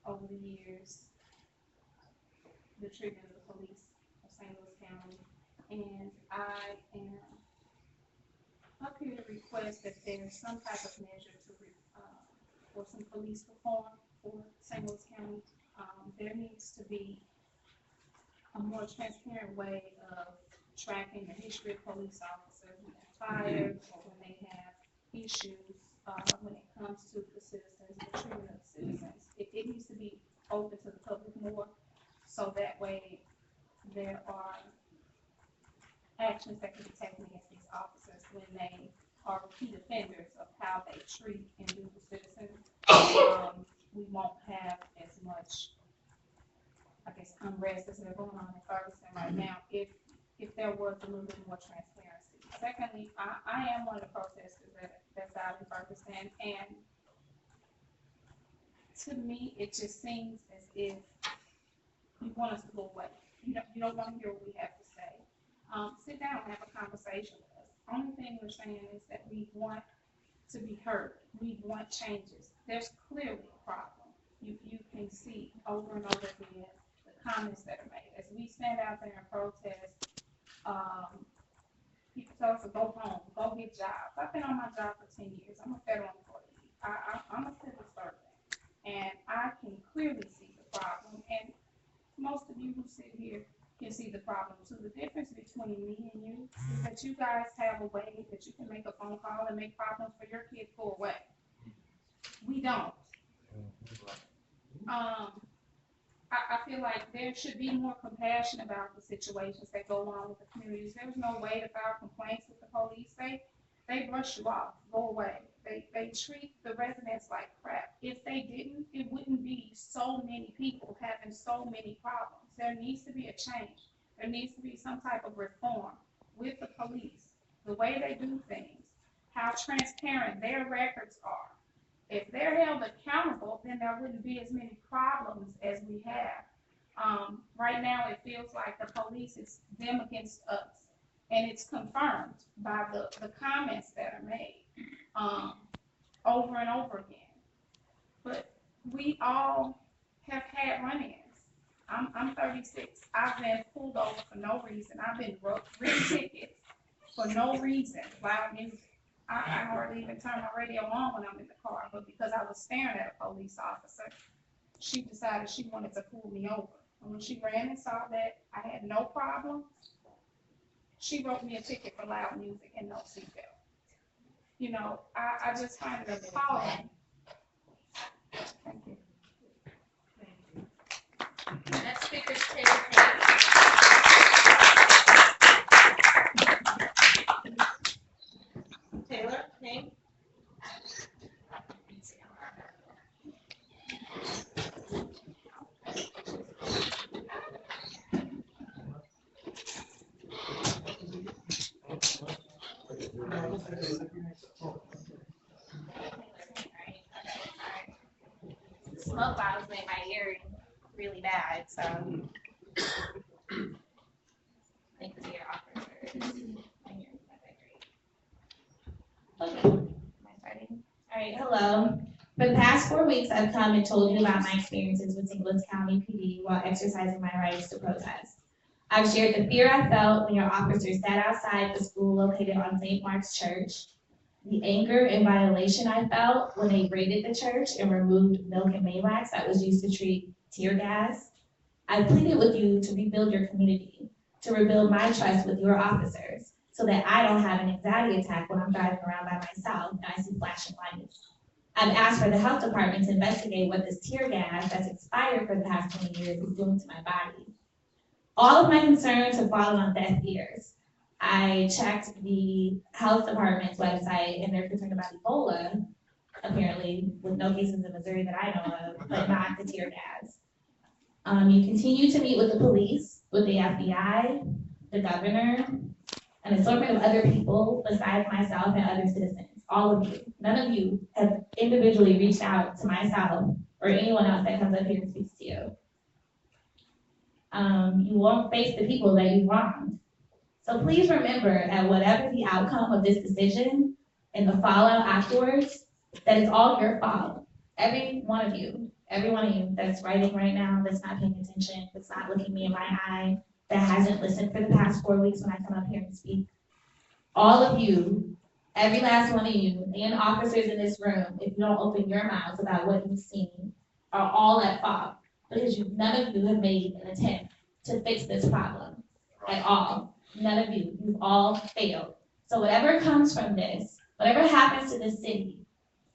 over the years the treatment of the police of St. Louis County, and I am up here to request that there's some type of measure to, for some police reform for St. Louis County. There needs to be a more transparent way of tracking the history of police officers when they're fired or when they have issues when it comes to the citizens, the treatment of the citizens. It needs to be open to the public more, so that way there are actions that can be taken against these officers when they are repeat offenders of how they treat and do the citizens. We won't have as much, I guess, unrest as they're going on in Ferguson right now if there was a little bit more transparency. Secondly, I am one of the protesters that's out in Ferguson, and to me, it just seems as if you want us to go away. You don't want to hear what we have to say. Sit down and have a conversation with us. Only thing we're saying is that we want to be heard. We want changes. There's clearly a problem. You can see over and over again the comments that are made. As we stand out there and protest, people tell us to go home, go get jobs. I've been on my job for 10 years. I'm a federal employee. I'm a civil servant, and I can clearly see the problem. And most of you who sit here can see the problem too. The difference between me and you is that you guys have a way that you can make a phone call and make problems for your kids go away. We don't. I feel like there should be more compassion about the situations that go on with the communities. There's no way to file complaints with the police. They brush you off, go away. They treat the residents like crap. If they didn't, it wouldn't be so many people having so many problems. There needs to be a change. There needs to be some type of reform with the police, the way they do things, how transparent their records are. If they're held accountable, then there wouldn't be as many problems as we have. Right now, it feels like the police is them against us, and it's confirmed by the comments that are made over and over again. But we all have had run-ins. I'm 36. I've been pulled over for no reason. I've been written tickets for no reason. Loud music. I hardly even turn my radio on when I'm in the car, but because I was staring at a police officer, she decided she wanted to pull me over. And when she ran and saw that I had no problem, she wrote me a ticket for loud music and no seatbelt. You know, I just find it appalling. Thank you. Next speaker is Taylor Payne. Taylor Payne. Smoke bottles made my hearing really bad, so thanks to your officers. My hearing's not that great. Okay, am I starting? All right, hello. For the past 4 weeks, I've come and told you about my experiences with St. Louis County PD while exercising my rights to protest. I've shared the fear I felt when your officers sat outside the school located on St. Mark's Church, the anger and violation I felt when they raided the church and removed milk and Maywacks that was used to treat tear gas. I pleaded with you to rebuild your community, to rebuild my trust with your officers, so that I don't have an anxiety attack when I'm driving around by myself and I see flashing lights. I've asked for the health department to investigate what this tear gas that's expired for the past 20 years is doing to my body. All of my concerns have fallen on deaf ears. I checked the health department's website and they're concerned about Ebola, apparently, with no cases in Missouri that I know of, but not the tear gas. You continue to meet with the police, with the FBI, the governor, an assortment of other people besides myself and other citizens, all of you. None of you have individually reached out to myself or anyone else that comes up here and speaks to you. You won't face the people that you wronged. So please remember that whatever the outcome of this decision and the fallout afterwards, that it's all your fault, every one of you. every one of you that's writing right now, that's not paying attention, that's not looking me in my eye, that hasn't listened for the past 4 weeks when I come up here and speak. All of you, every last one of you, and officers in this room, if you don't open your mouths about what you've seen, are all at fault because none of you have made an attempt to fix this problem at all. None of you. You've all failed. So whatever comes from this, whatever happens to this city,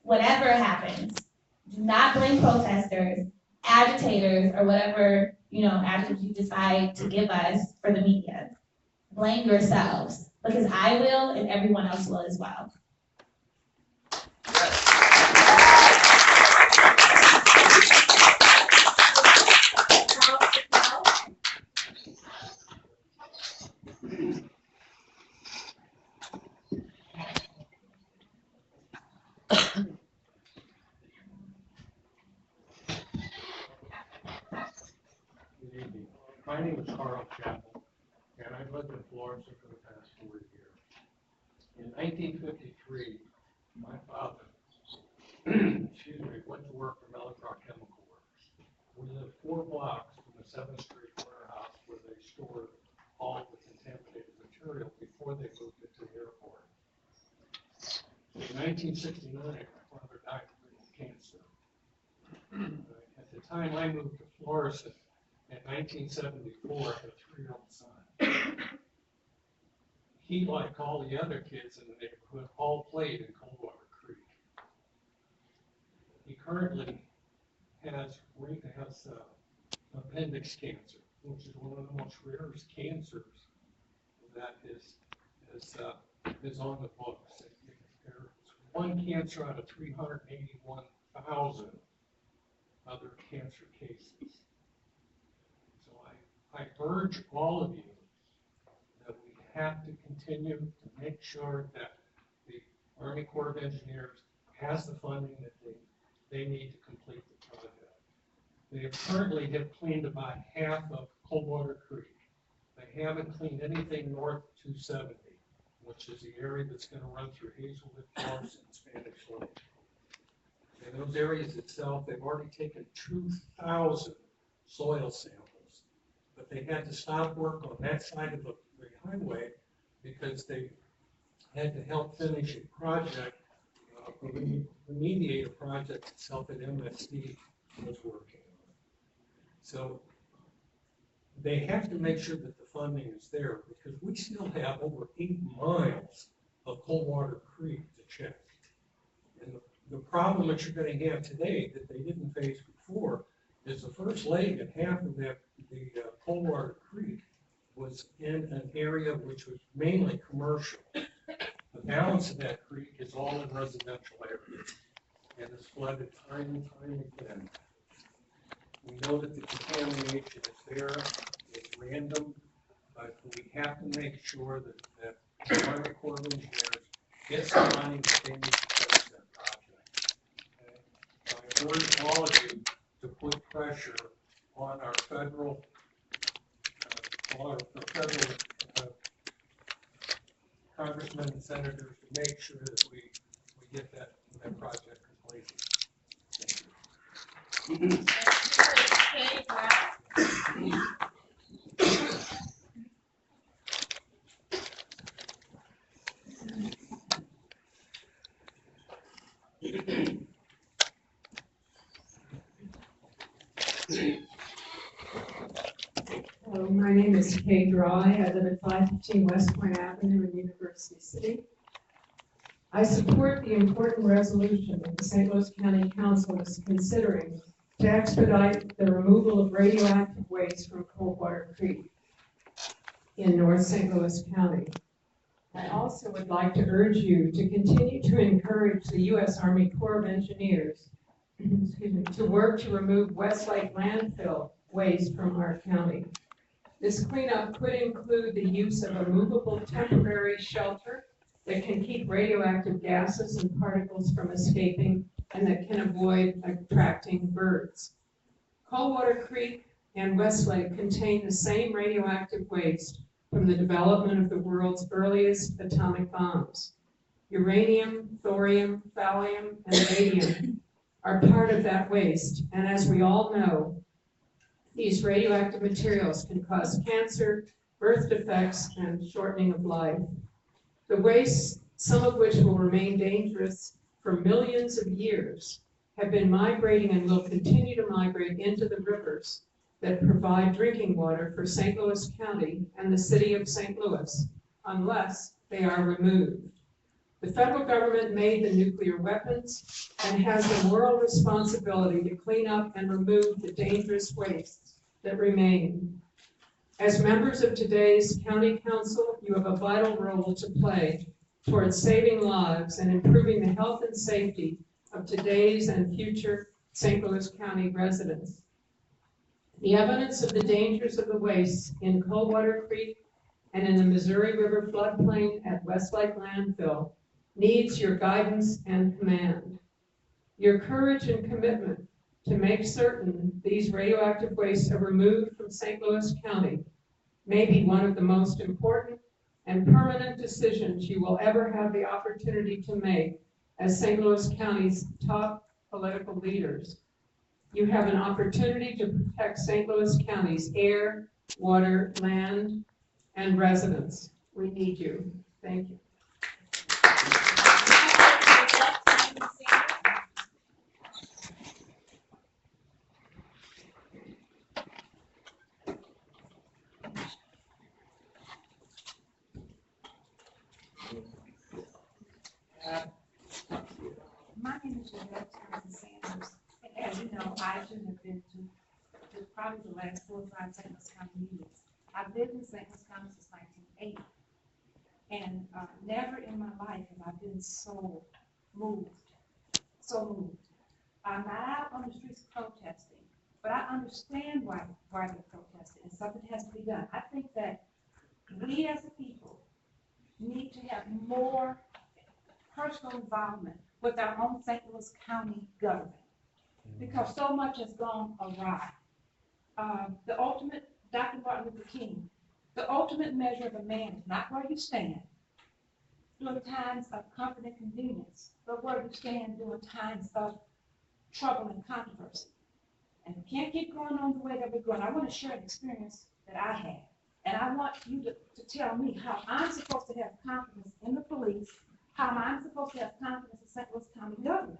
whatever happens, do not blame protesters, agitators, or whatever, adjectives you decide to give us for the media. Blame yourselves, because I will and everyone else will as well. Good evening. My name is Carl Chappell, and I've lived in Florida for the past 4 years. In 1953, my father, went to work for Meladrock Chemical Works. We lived 4 blocks from the 7th Street warehouse where they stored all the contaminated material before they moved it to the airport. In 1969, my father died of cancer. At the time I moved to Florida, in 1974, I had a 3-year-old son. He, like all the other kids in the neighborhood, all played in Coldwater Creek. He currently has appendix cancer, which is one of the most rarest cancers that is on the books. There's one cancer out of 381,000 other cancer cases. I urge all of you that we have to continue to make sure that the Army Corps of Engineers has the funding that they need to complete the project. They currently have cleaned about half of Coldwater Creek. They haven't cleaned anything north of 270, which is the area that's going to run through Hazelwood Falls and Spanish Lake. In those areas itself, they've already taken 2,000 soil samples. But they had to stop work on that side of the highway because they had to help finish a project, remediate a project itself that MSD was working on. So they have to make sure that the funding is there because we still have over 8 miles of Coldwater Creek to check. And the problem that you're going to have today that they didn't face before is the first leg and half of the Coldwater Creek was in an area which was mainly commercial. The balance of that creek is all in residential areas and is flooded time and time again. We know that the contamination is there, it's random, but we have to make sure that the Army Corps of Engineers gets the money that they need to finish that project. Okay? So I urge all of you to put pressure on our federal congressmen and senators to make sure that we get that project completed. My name is Kay Dry. I live at 515 West Point Avenue in University City. I support the important resolution that the St. Louis County Council is considering to expedite the removal of radioactive waste from Coldwater Creek in North St. Louis County. I also would like to urge you to continue to encourage the U.S. Army Corps of Engineers to work to remove Westlake landfill waste from our county. This cleanup could include the use of a movable temporary shelter that can keep radioactive gases and particles from escaping and that can avoid attracting birds. Coldwater Creek and Westlake contain the same radioactive waste from the development of the world's earliest atomic bombs. Uranium, thorium, thallium, and radium are part of that waste. And as we all know, these radioactive materials can cause cancer, birth defects, and shortening of life. The wastes, some of which will remain dangerous for millions of years, have been migrating and will continue to migrate into the rivers that provide drinking water for St. Louis County and the city of St. Louis, unless they are removed. The federal government made the nuclear weapons and has the moral responsibility to clean up and remove the dangerous wastes that remain. As members of today's county council, you have a vital role to play towards saving lives and improving the health and safety of today's and future St. Louis County residents. The evidence of the dangers of the waste in Coldwater Creek and in the Missouri River floodplain at Westlake Landfill needs your guidance and command. Your courage and commitment to make certain these radioactive wastes are removed from St. Louis County may be one of the most important and permanent decisions you will ever have the opportunity to make as St. Louis County's top political leaders. You have an opportunity to protect St. Louis County's air, water, land, and residents. We need you. Thank you. My name is Yvette Sanders, and as you know, I shouldn't have been to probably the last 4 or 5 St. Louis County meetings. I've lived in St. Louis County since 1980, and never in my life have I been so moved, I'm not out on the streets protesting, but I understand why they're protesting, and something has to be done. I think that we as a people need to have more personal involvement with our own St. Louis County government, because so much has gone awry. The ultimate, Dr. Martin Luther King, the ultimate measure of a man is not where you stand during times of comfort and convenience, but where you stand during times of trouble and controversy. And we can't keep going on the way that we're going. I want to share an experience that I had, and I want you to tell me how I'm supposed to have confidence in the police, how I'm supposed to have confidence in St. Louis County government.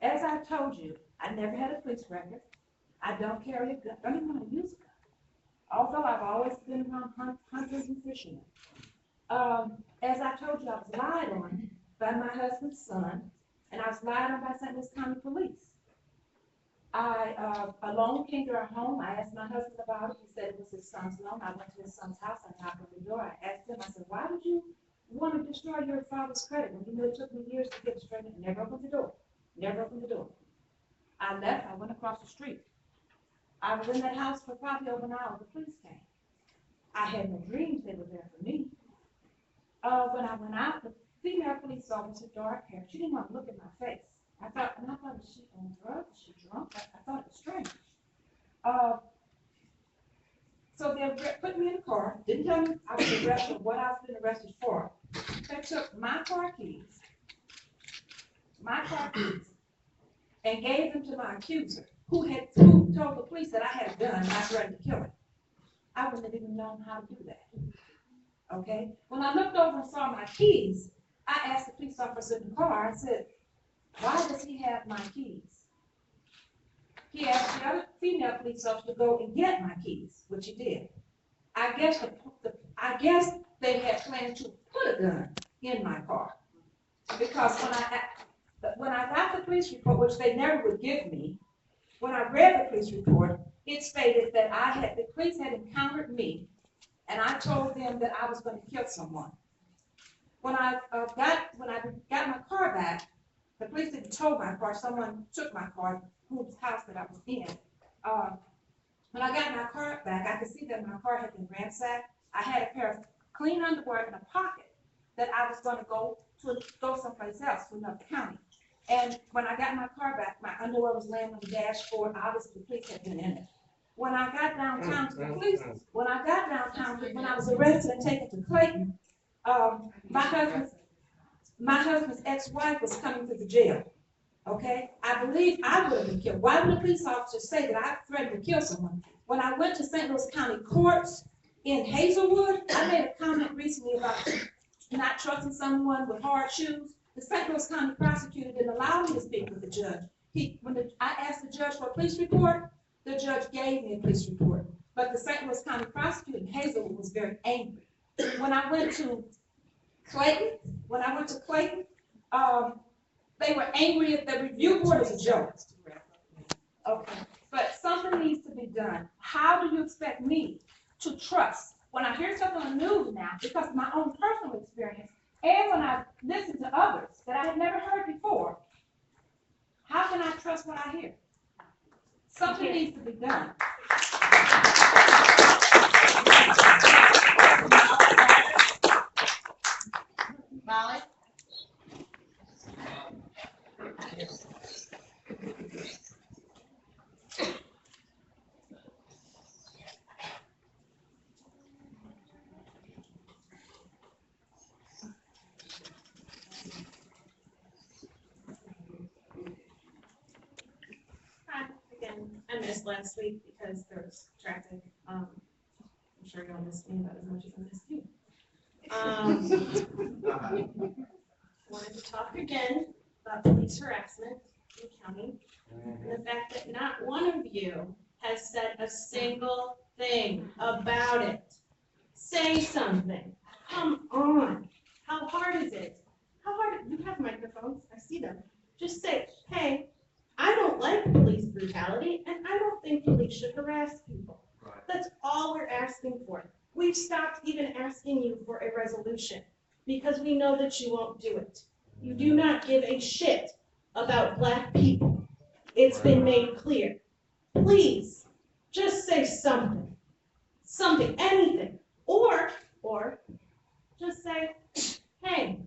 As I told you, I never had a police record. I don't carry a gun. I don't even want to use a gun. Although I've always been around hunters and fishermen. As I told you, I was lied on by my husband's son, and I was lied on by St. Louis County Police. A loan came to our home. I asked my husband about it. He said it was his son's loan. I went to his son's house. I knocked on the door. I asked him, I said, why would you want to destroy your father's credit when you knew it took me years to get it straight? Never opened the door. Never opened the door. I left. I went across the street. I was in that house for probably over an hour. The police came. I had no dreams they were there for me. When I went out, the female police officer, dark hair, she didn't want to look at my face. I thought, is she on drugs? Is she drunk? I thought it was strange. So they put me in a car, didn't tell me I was arrested, what I was being arrested for. They took my car keys, and gave them to my accuser, who told the police that I had a gun and I threatened to kill him. I wouldn't have even known how to do that. Okay? When I looked over and saw my keys, I asked the police officer in the car, I said, why does he have my keys? He asked the other female police officer to go and get my keys, which he did. I guess they had planned to put a gun in my car, because when I got the police report, which they never would give me, when I read the police report, it stated that the police had encountered me, and I told them that I was going to kill someone. When I got my car back, the police didn't tow my car. Someone took my car, whose house that I was in. When I got my car back, I could see that my car had been ransacked. I had a pair of clean underwear in a pocket that I was going to go someplace else, to another county. And when I got my car back, my underwear was laying on the dashboard. Obviously, the police had been in it. When I got downtown to the police, when I was arrested and taken to Clayton, my husband's ex-wife was coming to the jail. Okay? I believe I would have been killed. Why would a police officer say that I threatened to kill someone? When I went to St. Louis County Courts in Hazelwood, I made a comment recently about not trusting someone with hard shoes. The St. Louis County prosecutor didn't allow me to speak with the judge. I asked the judge for a police report, the judge gave me a police report. But the St. Louis County prosecutor in Hazelwood was very angry. When I went to Clayton, they were angry at the review board as a joke. Okay, but something needs to be done. How do you expect me to trust when I hear stuff on the news now because of my own personal experience and when I listen to others that I had never heard before? How can I trust what I hear? Something needs to be done. Molly? Hi, again, I missed last week because there was traffic. I'm sure you'll miss me about as much as I missed you. Wanted to talk again about police harassment in the county and the fact that not one of you has said a single thing about it. Say something. Come on. How hard is it? You have microphones. I see them. Just say, hey, I don't like police brutality, and I don't think police should harass people. Right. That's all we're asking for. We've stopped even asking you for a resolution because we know that you won't do it. You do not give a shit about Black people. It's been made clear. Please, just say something. Something, anything. Or just say, hey,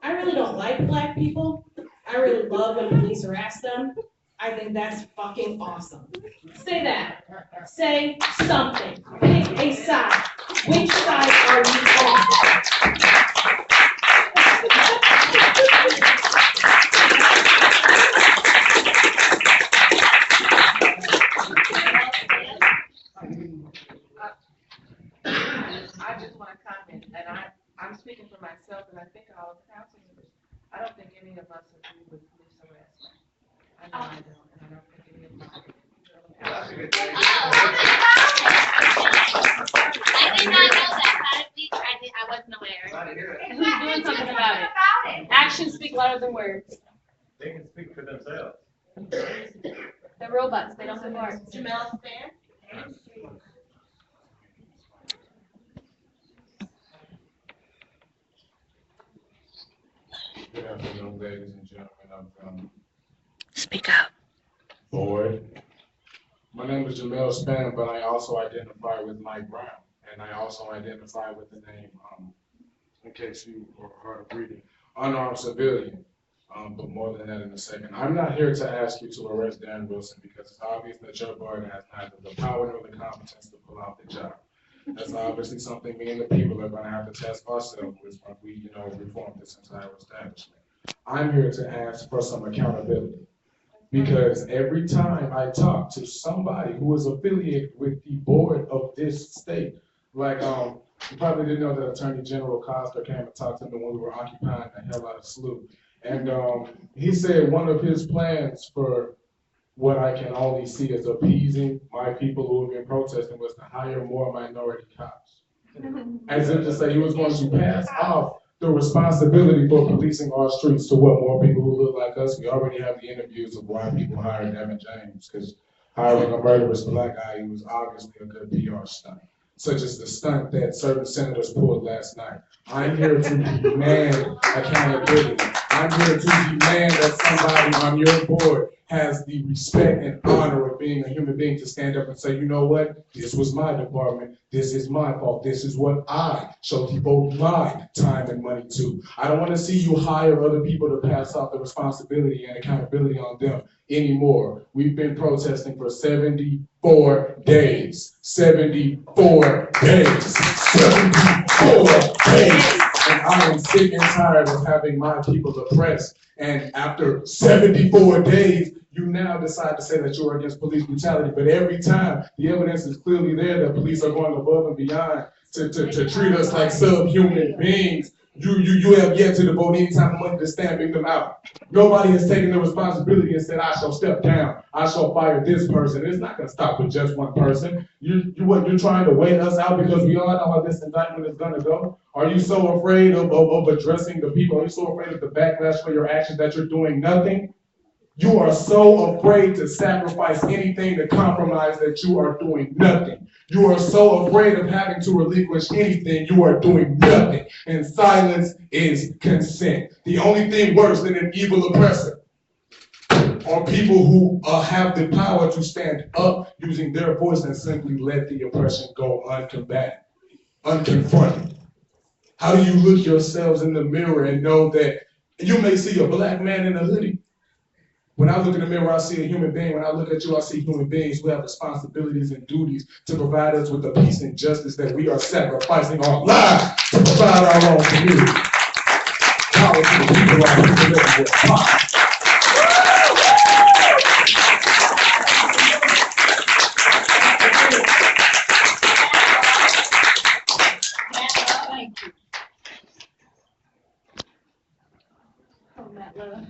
I really don't like Black people. I really love when police harass them. I think that's fucking awesome. Say that. Say something. Pick a side. Which side are you on? I just want to comment, and I'm speaking for myself, and I think all of the council members. I don't think any of us agree with police harassment. I know I don't, and I don't think any of us agree. That's a good thing. I did not know that. I wasn't aware. Glad to hear it. Who's doing something about it? Actions speak louder than words. They can speak for themselves. They're robots, they don't have hearts. Jamel Span? Good afternoon, ladies and gentlemen. I'm from Speak up. Boyd. My name is Jamel Span, but I also identify with Mike Brown, and I also identify with the name, in case you heard of reading, unarmed civilian. But more than that in a second. I'm not here to ask you to arrest Dan Wilson because it's obvious that your board has neither the power nor the competence to pull out the job. That's obviously something me and the people are going to have to test ourselves with when we, reform this entire establishment. I'm here to ask for some accountability because every time I talk to somebody who is affiliated with the board of this state, like you probably didn't know that Attorney General Coster came and talked to me when we were occupying the hell out of SLU, and he said one of his plans for what I can only see as appeasing my people who have been protesting was to hire more minority cops. As if to say he was going to pass off the responsibility for policing our streets to what more people who look like us. We already have the interviews of why people hired Devin James, because hiring a murderous Black guy, he was obviously a good PR stunt, such as the stunt that certain senators pulled last night. I'm here to demand accountability. I'm here to demand that somebody on your board has the respect and honor of being a human being to stand up and say, you know what, this was my department, this is my fault, this is what I shall devote my time and money to. I don't want to see you hire other people to pass off the responsibility and accountability on them anymore. We've been protesting for 74 days. 74 days. 74 days. And I am sick and tired of having my people oppressed And after 74 days, you now decide to say that you are against police brutality. But every time, the evidence is clearly there that police are going above and beyond to treat us like subhuman beings. You have yet to devote any time and money to stamping them out. Nobody has taken the responsibility and said, I shall step down. I shall fire this person. It's not going to stop with just one person. You're trying to wait us out because we all know how this indictment is going to go. Are you so afraid of addressing the people? Are you so afraid of the backlash for your actions that you're doing nothing? You are so afraid to sacrifice anything to compromise that you are doing nothing. You are so afraid of having to relinquish anything, you are doing nothing. And silence is consent. The only thing worse than an evil oppressor are people who have the power to stand up using their voice and simply let the oppression go uncombated, unconfronted. How do you look yourselves in the mirror and know that you may see a black man in a hoodie? When I look in the mirror, I see a human being. When I look at you, I see human beings who have responsibilities and duties to provide us with the peace and justice that we are sacrificing our lives to provide our own community. Power to the people, our people everywhere. Power. Thank you. Oh, Matt Love.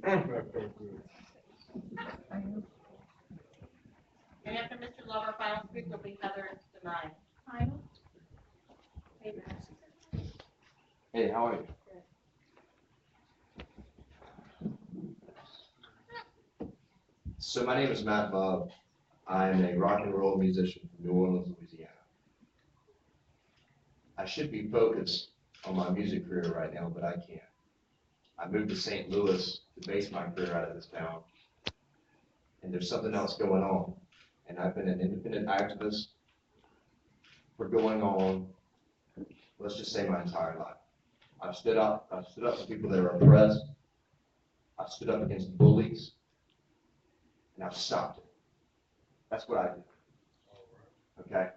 And after Mr. Love, our final speaker will be Heather Denine. Final? Hey, Matt. Hey, how are you? So my name is Matt Love. I am a rock and roll musician from New Orleans, Louisiana. I should be focused on my music career right now, but I can't. I moved to St. Louis to base my career out of this town, and there's something else going on. And I've been an independent activist for going on, let's just say, my entire life. I've stood up for people that are oppressed. I've stood up against bullies, and I've stopped it. That's what I do. Okay?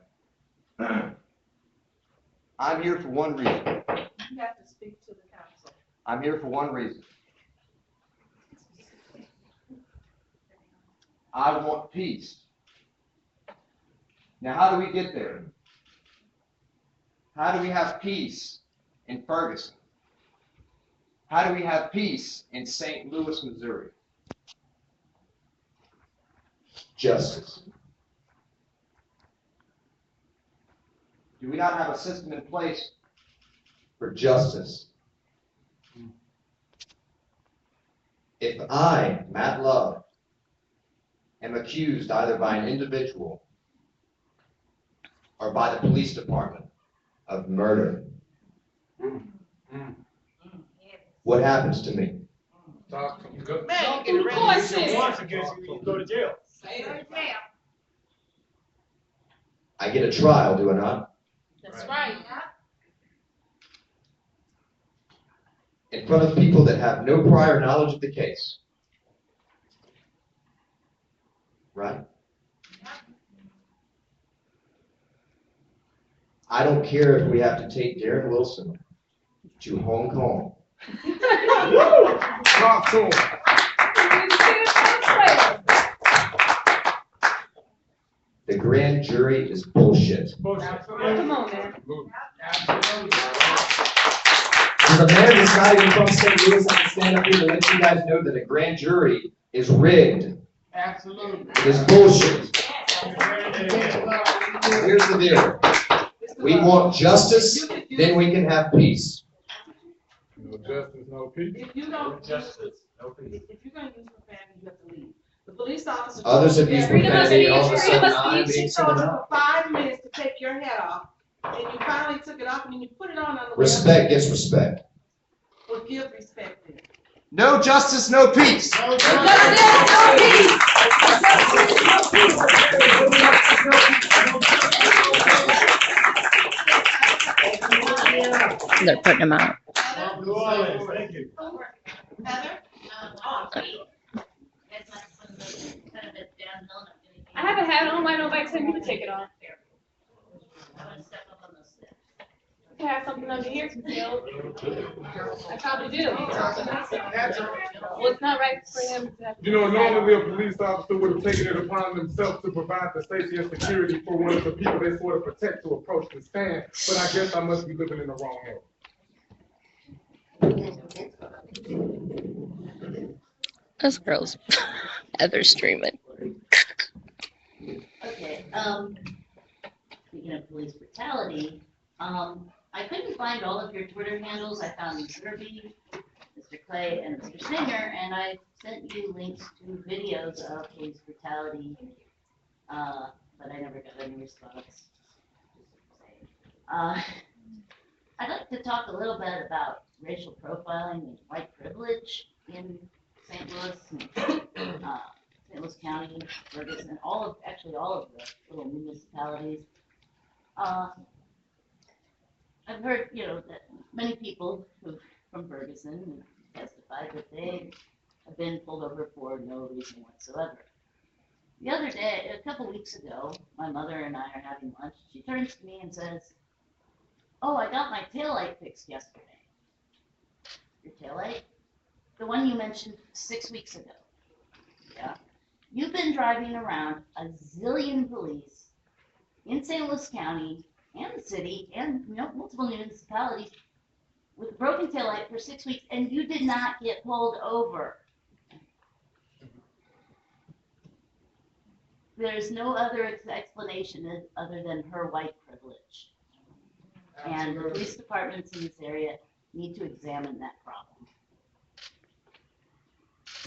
I'm here for one reason. You have to speak to the council. I'm here for one reason. I want peace. Now, how do we get there? How do we have peace in Ferguson? How do we have peace in St. Louis, Missouri? Justice. Do we not have a system in place for justice? If I, Matt Love, am accused either by an individual or by the police department of murder, what happens to me? Man, you get ready to get Once against you, you go to jail. I get a trial, do I not? That's right. In front of people that have no prior knowledge of the case. Right? I don't care if we have to take Darren Wilson to Hong Kong. Talk to him. The grand jury is bullshit. Come on, man. There's a man that's not even from St. Louis. I can stand up here to let you guys know that a grand jury is rigged. Absolutely. It is bullshit. Here's the deal. We want justice, then we can have peace. No justice, no peace. If you don't, justice, no peace. If you're gonna use profanity, you have to leave. The police officer. Others have used profanity, and all of a sudden I'm being She singled told you out. for 5 minutes to take your head off, and you finally took it off, and then you put it on the way. Respect gets respect. Well, give respect then. No justice, no peace. They're putting them out. New Orleans, thank you. Heather? I have a hat on. Why nobody tell me to take it off? could have something under here concealed. I probably do. Well, it's not right for him to have. You know, normally a police officer would have taken it upon themselves to provide the safety and security for one of the people they sort of protect to approach the stand, but I guess I must be living in the wrong area. Those girls, Heather's streaming. Okay, speaking of police brutality, I couldn't find all of your Twitter handles. I found Kirby, Mr. Clay, and Mr. Singer, and I sent you links to videos of police brutality, but I never got any response. I'd like to talk a little bit about racial profiling and white privilege in St. Louis, and, St. Louis County, Ferguson, all of the little municipalities. I've heard, that many people from Ferguson testified that they have been pulled over for no reason whatsoever. The other day, a couple weeks ago, my mother and I are having lunch. She turns to me and says, "Oh, I got my taillight fixed yesterday." Your taillight? The one you mentioned 6 weeks ago. Yeah. You've been driving around a zillion police in St. Louis County and the city and multiple municipalities with a broken taillight for 6 weeks, and you did not get pulled over. There's no other explanation other than her white privilege. And the police departments in this area need to examine that problem.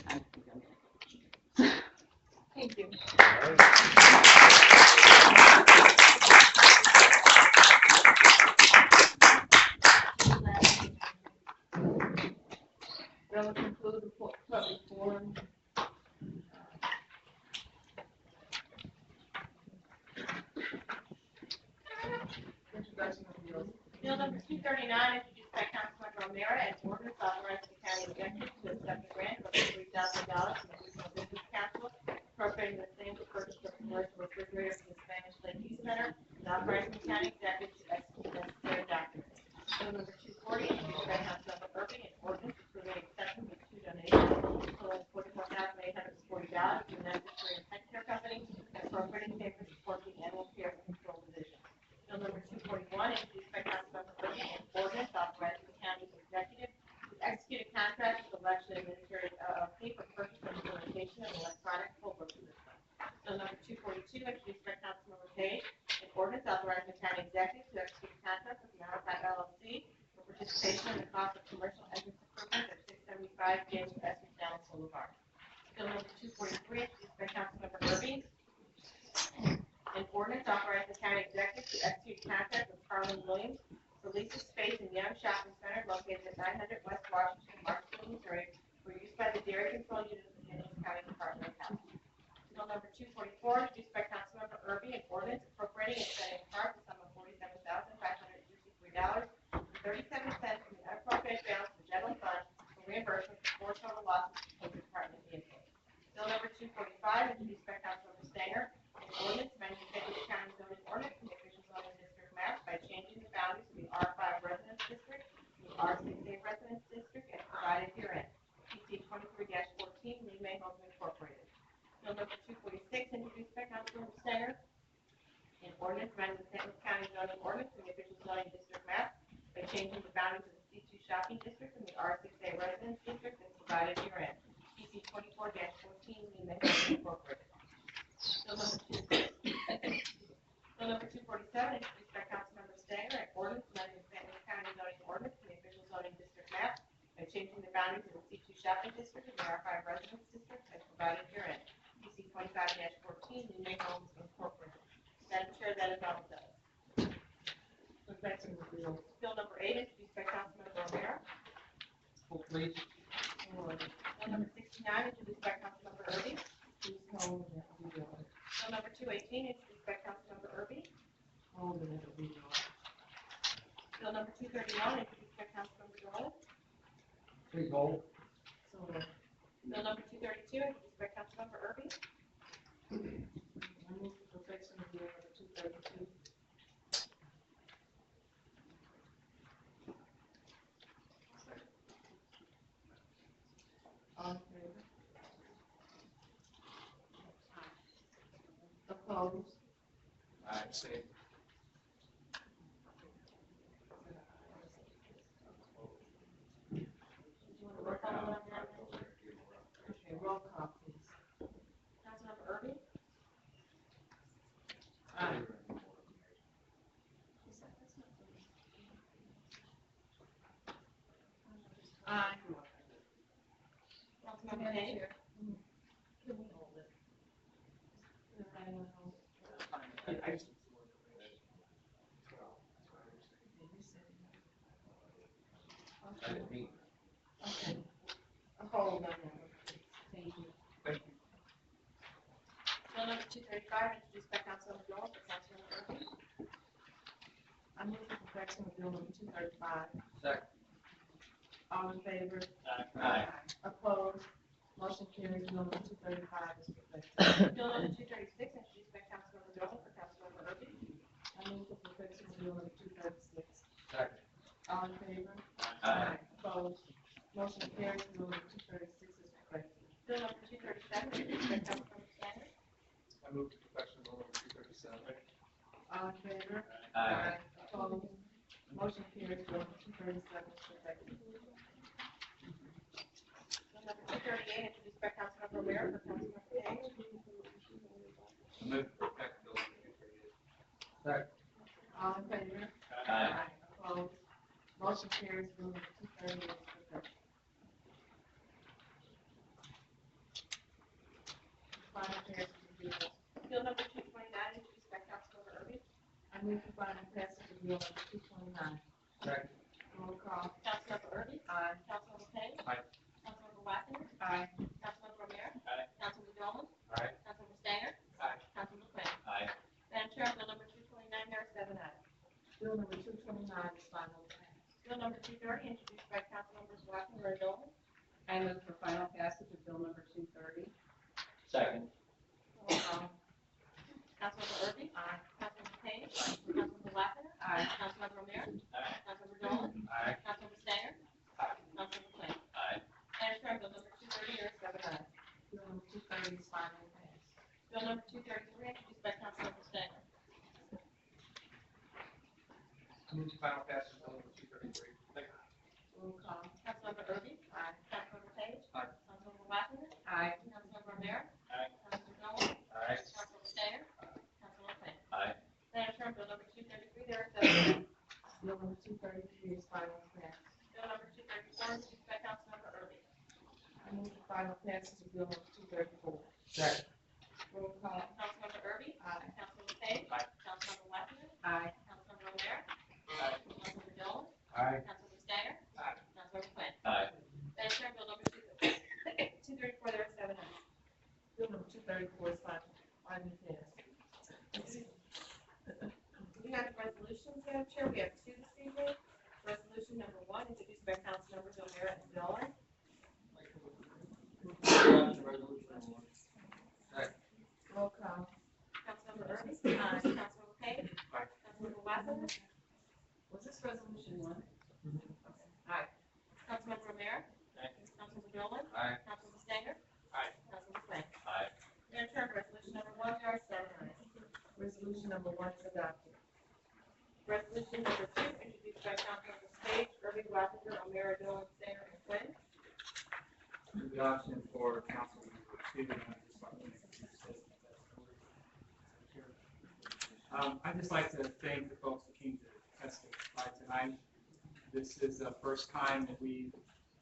I think I'm gonna go. Thank you. That will conclude the public forum. Introduction of bills. Bill number 239, introduced by Councilmember O'Meara, and ordinance authorizing the county executive to accept a grant of $3,000 from the Regional Business Council, appropriating the same to purchase a commercial refrigerator from the Spanish Lake Youth Center, and authorizing the county executive to execute necessary documents. Bill number 240, introduced by Councilmember Irving, and ordinance approving acceptance of two donations totaling $44,840 to the Necessary Pet Care Company, and appropriating same for support the animal care control division. Bill number 241, introduced by Councilmember Irving, and ordinance authorizing the county executive to execute a contract with Election Administrative LLC for purchase and implementation of electronic poll vote system. Bill number 242, introduced by Councilmember Page, and ordinance authorizing the county executive to execute a contract with the RFI LLC for participation in the cost of commercial entrance improvements at 675 James S. McDonald Boulevard. Bill number 243, introduced by Councilmember Irving, an ordinance authorizing the county executive to execute contract with Carlin Williams for lease of space in Young Shopping Center located at 900 West Washington, Marshall, Missouri, for use by the Dairy Control Unit of the St. Louis County Department of Health. Bill number 244, introduced by Councilmember Irby, an ordinance appropriating and setting apart the sum of $47,563.37 from the unappropriated balance of the general fund for reimbursement for total losses to the department vehicles. Bill number 245, introduced by Councilmember Stanger, an ordinance amending the St. Louis County zoning ordinance from the official zoning district map by changing the boundaries of the R5 residence district to the R6A residence district as provided herein. PC 23-14, Lee May Homes Incorporated. Bill number 246, introduced by Councilmember Stanger, an ordinance amending the St. Louis County zoning ordinance from the official zoning district map by changing the boundaries of the C2 shopping district and the R6A residence district as provided herein. PC 24-14, Lee May Homes Incorporated. Bill number 247, introduced by Councilmember Stanger, an ordinance amending the St. Louis County zoning ordinance from the official zoning district map by changing the boundaries of the C2 shopping district and the R5 residence district as provided herein. PC 25-14, New May Homes Incorporated. Madam Chair, that is all it does. Bill number 8, introduced by Councilmember O'Meara. Please. Bill number 69, introduced by Councilmember Irby. Bill number 218, introduced by Councilmember Irby. Bill number 231, introduced by Councilmember Dolan. Please hold. Bill number 232, introduced by Councilmember Irby. I move for perfection of bill number 232. Same. Roll call on that? Okay, roll call, please. Councilmember Erby? Aye. Aye. Councilmember Page? Can we hold it? Everybody wanna hold it? I just. I didn't mean. Okay. Hold on that one. Thank you. Thank you. Bill number 235, introduced by Councilmember Dolan for Councilmember Erby. I move for perfection of bill number 235. Second. All in favor? Aye. Opposed? Motion carries. Bill number 235 is perfected. Bill number 236, introduced by Councilmember Dolan for Councilmember Erby. I move for perfection of bill number 236. Second. All in favor? Aye. Opposed? Motion carries. Bill number 236 is perfected. Bill number 237, introduced by Councilmember Stanger. I move to perfection bill number 237. All in favor? Aye. Opposed? Motion carries. Bill number 237 is perfected. Bill number 238, introduced by Councilmember O'Meara for Councilmember Page. I move to perfect bill number 238. Second. All in favor? Aye. Opposed? Motion carries. Bill number 238 is perfected. Final passage of bills. Bill number 229, introduced by Councilmember Erby. I move for final passage of bill number 229. Second. Roll call. Councilmember Erby? Aye. Councilmember Page? Aye. Councilmember Wassinger? Aye. Councilmember O'Meara? Aye. Councilmember Dolan? Aye. Councilmember Stanger? Aye. Councilmember Quinn? Aye. Madam Chair, on bill number 229, there are 7 ayes. Bill number 229 is final passage. Bill number 230, introduced by Councilmembers Wassinger and Dolan. I move for final passage of bill number 230. Second. Roll call. Councilmember Erby? Aye. Councilmember Page? Councilmember Wassinger? Aye. Councilmember O'Meara? Aye. Councilmember Dolan? Aye. Councilmember Stanger? Aye. Councilmember Quinn? Aye. Madam Chair, on bill number 230, there are 7 ayes. Bill number 230 is final passage. Bill number 233, introduced by Councilmember Stanger. I move to final passage of bill number 233. Second. Roll call. Councilmember Erby? Aye. Councilmember Page? Aye. Councilmember Wassinger? Aye. Councilmember O'Meara? Aye. Councilmember Dolan? Aye. Councilmember Stanger? Councilmember Quinn? Aye. Madam Chair, on bill number 233, there are 7 ayes. Bill number 233 is final passage. Bill number 234, introduced by Councilmember Erby. I move for final passage of bill number 234. Second. Roll call. Councilmember Erby? Aye. Councilmember Page? Aye. Councilmember Wassinger? Aye. Councilmember O'Meara? Aye. Councilmember Dolan? Aye. Councilmember Stanger? Aye. Councilmember Quinn? Aye. Madam Chair, bill number 234, there are 7 ayes. Bill number 234 is final passage. We have resolutions, Madam Chair. We have 2 this evening. Resolution number 1, introduced by Councilmembers O'Meara and Dolan. Roll call. Councilmember Erby? Aye. Councilmember Page? Aye. Councilmember Wassinger? Was this resolution 1? Aye. Councilmember O'Meara? Aye. Councilmember Dolan? Aye. Councilmember Stanger? Aye. Councilmember Quinn? Aye. Madam Chair, resolution number 1, there are 7 ayes. Resolution number 1 is adopted. Resolution number 2, introduced by Councilmembers Page, Erby, Wassinger, O'Meara, Dolan, Stanger, and Quinn. The option for council member 2, and I'd just like to introduce this. I'd just like to thank the folks that came to testify tonight. This is the first time that we've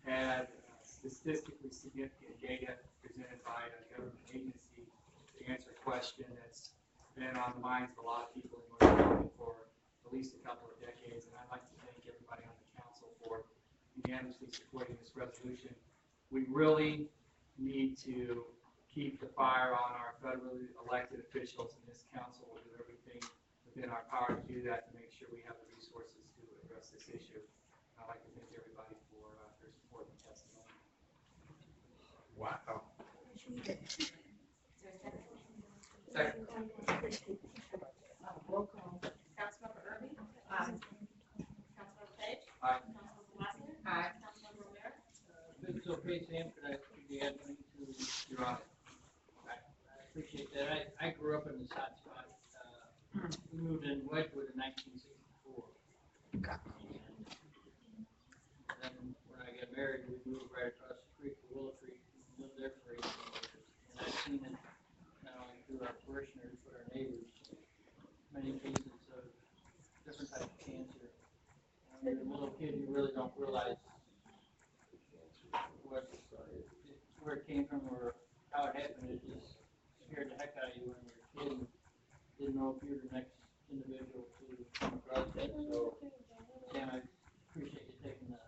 had statistically significant data presented by a government agency to answer a question that's been on the minds of a lot of people in North Carolina for at least a couple of decades. And I'd like to thank everybody on the council for unanimously supporting this resolution. We really need to keep the fire on our federally elected officials, and this council will do everything within our power to do that, to make sure we have the resources to address this issue. I'd like to thank everybody for their support and testimony. Wow. Second. Roll call. Councilmember Erby? Aye. Councilmember Page? Aye. Councilmember Wassinger? Aye. Councilmember O'Meara? If it's okay, Sam, could I speak to add me to? Your Honor. I appreciate that. I grew up in the hot spot, We moved in Wedgewood in 1964. Then when I got married, we moved right across the creek to Willow Creek, and lived there for 18 years. And I've seen it not only through our parishioners, but our neighbors, many cases of different types of cancer. When you're a little kid, you really don't realize where it came from or how it happened. It just scared the heck out of you when you were a kid and didn't know if you were the next individual to come across it. So, Sam, I appreciate you taking the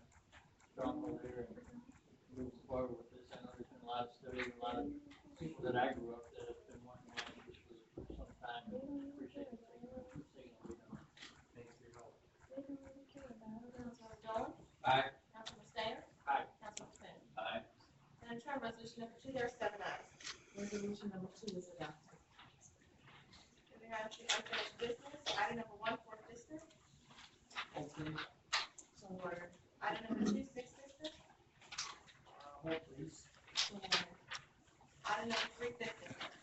stronghold here and moving forward with this. I know there's been a lot of studies, a lot of people that I grew up that have been wanting to do this for some time. I appreciate you taking the lead on it. Thanks for your help. Councilmember Dolan? Aye. Councilmember Stanger? Aye. Councilmember Finn? Aye. Madam Chair, resolution number 2, there are 7 ayes. Resolution number 2 is adopted. Moving on to unfinished business, item number 1, fourth district. Hold please. So ordered. Item number 2, sixth district. Hold please. So ordered. Item number 3, fifth district.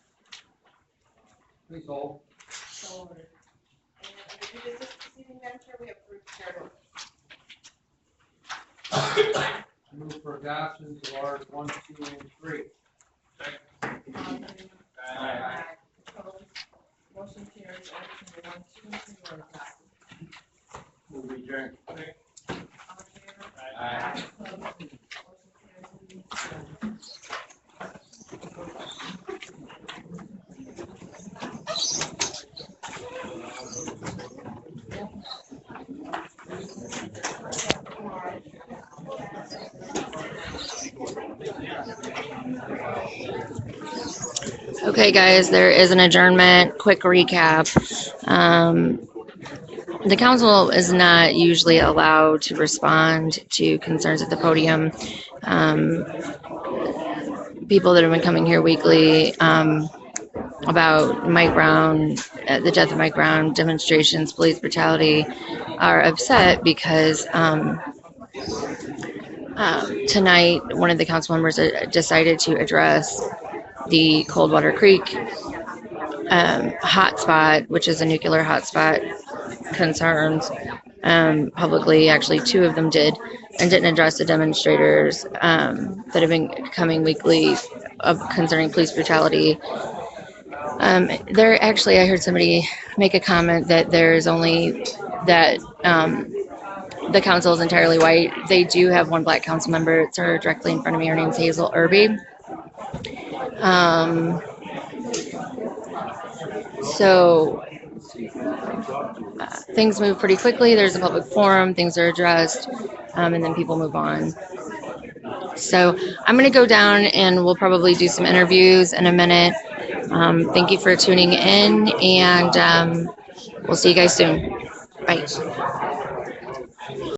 Please hold. So ordered. And under new business proceeding, Madam Chair, we have 3 prepared orders. Move for adoption to orders 1, 2, and 3. Aye. Opposed? Motion carries. Orders number 1, 2, and 3 are adopted. Move adjourned. All in favor? Aye. Opposed? Motion carries. We need to adjourn. Okay, guys, there is an adjournment. Quick recap. The council is not usually allowed to respond to concerns at the podium. People that have been coming here weekly about Mike Brown, the death of Mike Brown, demonstrations, police brutality, are upset because tonight one of the council members decided to address the Coldwater Creek hotspot, which is a nuclear hotspot, concerns publicly. Actually, 2 of them did, and didn't address the demonstrators that have been coming weekly concerning police brutality. Actually, I heard somebody make a comment that there's only that the council is entirely white. They do have 1 black council member. It's her directly in front of me. Her name's Hazel Irby. So things move pretty quickly. There's a public forum, things are addressed, and then people move on. So I'm going to go down and we'll probably do some interviews in a minute. Thank you for tuning in, and we'll see you guys soon. Bye.